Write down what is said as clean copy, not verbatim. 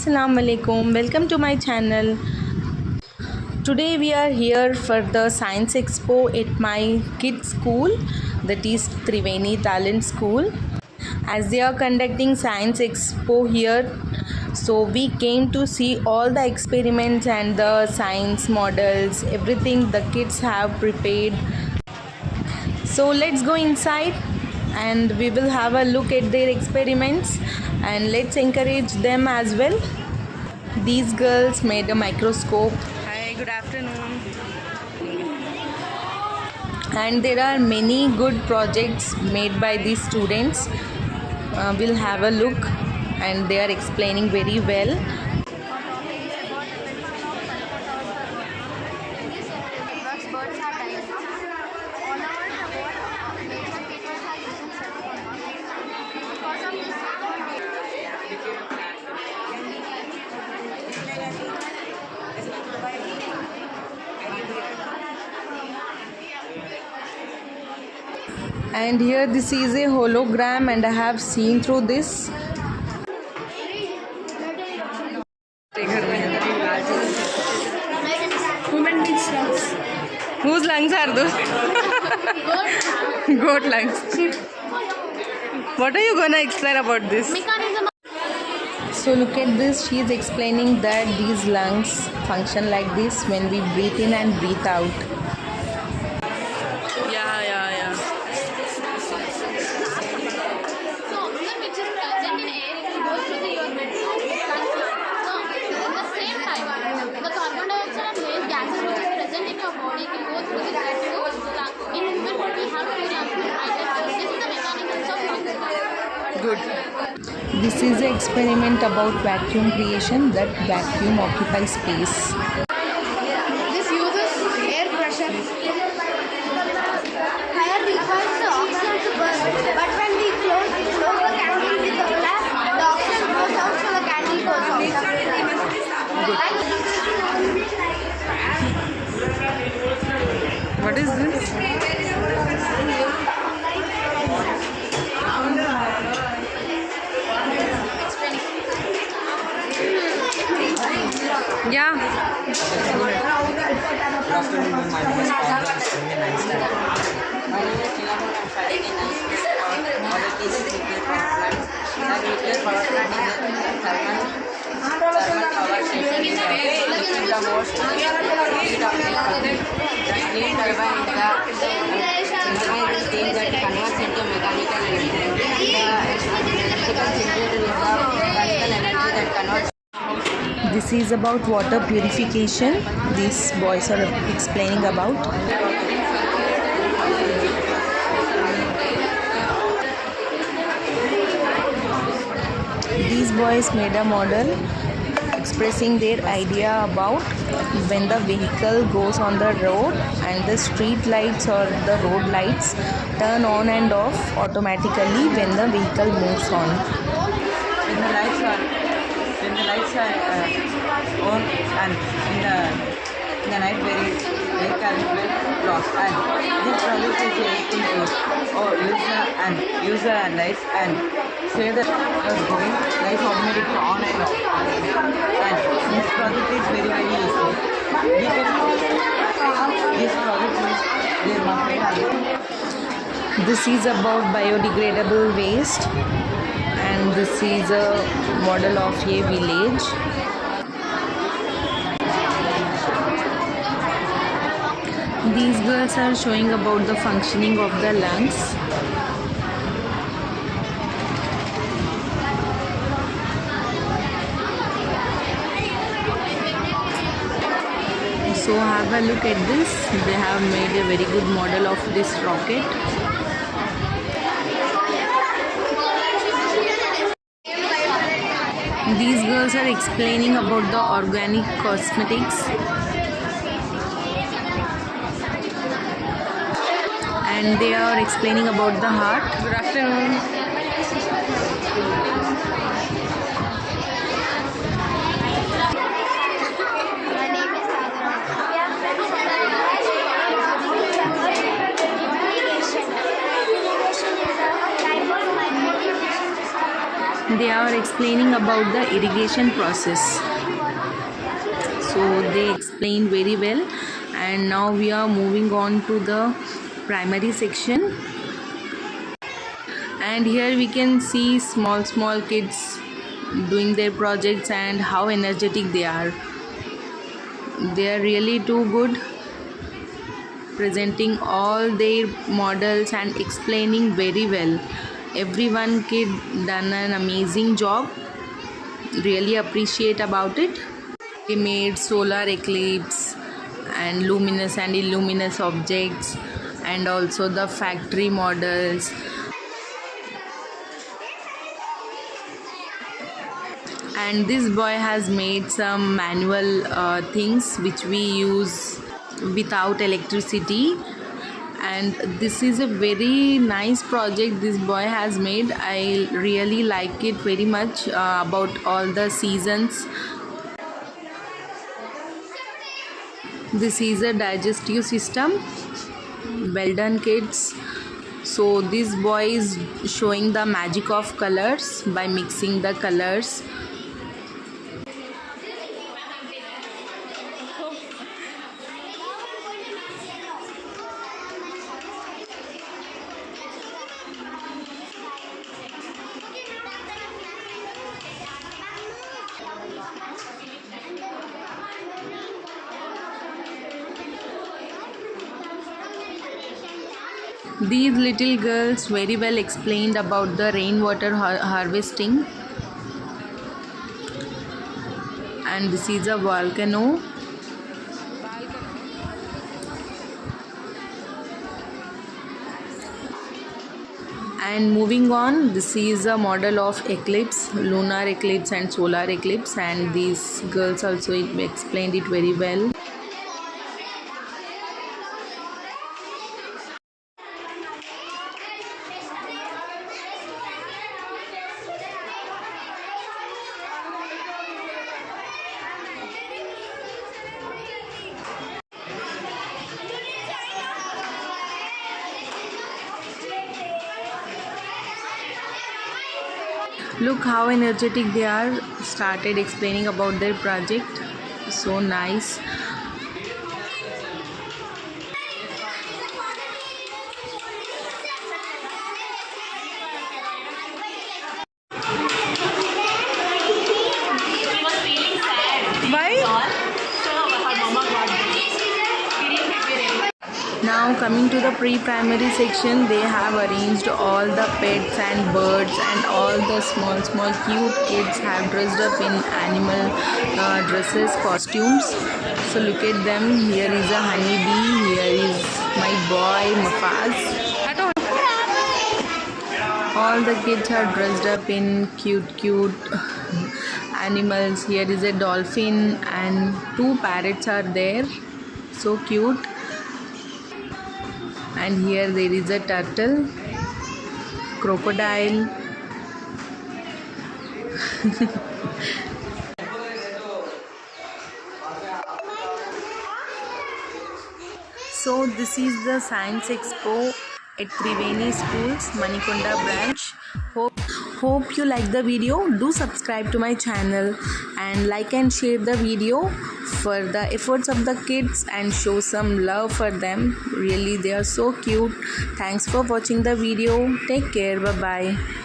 Assalamu alaikum, welcome to my channel. Today we are here for the science expo at my kids school, that is Triveni Talent School. As they are conducting science expo here, so we came to see all the experiments and the science models, everything the kids have prepared. So let's go inside and we will have a look at their experiments and let's encourage them as well. These girls made a microscope. Hi, good afternoon. And there are many good projects made by these students. We'll have a look and they are explaining very well. And here this is a hologram and I have seen through this. Whose lungs are those? Goat lungs. What are you gonna explain about this? So look at this, she is explaining that these lungs function like this when we breathe in and breathe out. Yeah. So, which is present in air, it will go through the your lungs. So, at the same time, the carbon dioxide and waste gases which is present in your body will go through the blood to lungs. In human body, we have two lungs. This is the mechanism of lungs. Good. This is an experiment about vacuum creation, that vacuum occupies space. This uses air pressure. Fire requires the oxygen to burn, but when we close the candle with the flame, the oxygen goes out, so the candle goes out. What is this? Yeah. This is about water purification. These boys are explaining about. These boys made a model expressing their idea about when the vehicle goes on the road and the street lights or the road lights turn on and off automatically when the vehicle moves on. When the lights are on and in the night vehicle will cross, and this project is able to use the lights and say that going lights automatically on and off, and this project is very useful because this project is their market. This is about biodegradable waste and this is a model of a village. These girls are showing about the functioning of the lungs. So have a look at this. They have made a very good model of this rocket. These girls are explaining about the organic cosmetics. And they are explaining about the heart. Good afternoon. They are explaining about the irrigation process. So they explained very well, and now we are moving on to the primary section. And here we can see small kids doing their projects and how energetic they are. They are really too good, presenting all their models and explaining very well. Everyone kid done an amazing job. Really appreciate about it. They made solar eclipse and luminous and illuminous objects, and also the factory models. And this boy has made some manual things which we use without electricity, and this is a very nice project this boy has made. I really like it very much, about all the seasons. This is a digestive system. Well done, kids. So this boy is showing the magic of colors by mixing the colors. These little girls very well explained about the rainwater harvesting. And this is a volcano. And moving on, this is a model of eclipse, lunar eclipse and solar eclipse, and these girls also explained it very well. Look how energetic they are. Started explaining about their project. So nice. Why? Now coming to the pre-primary section, they have arranged all the pets and birds, and all the small cute kids have dressed up in animal dresses, costumes. So look at them. Here is a honeybee. Here is my boy Mufaz. All the kids are dressed up in cute animals. Here is a dolphin and 2 parrots are there. So cute. And here there is a turtle, crocodile. So this is the Science Expo at Triveni Schools, Manikonda branch. Hope you like the video. Do subscribe to my channel and like and share the video for the efforts of the kids and show some love for them. Really, they are so cute. Thanks for watching the video. Take care. Bye bye.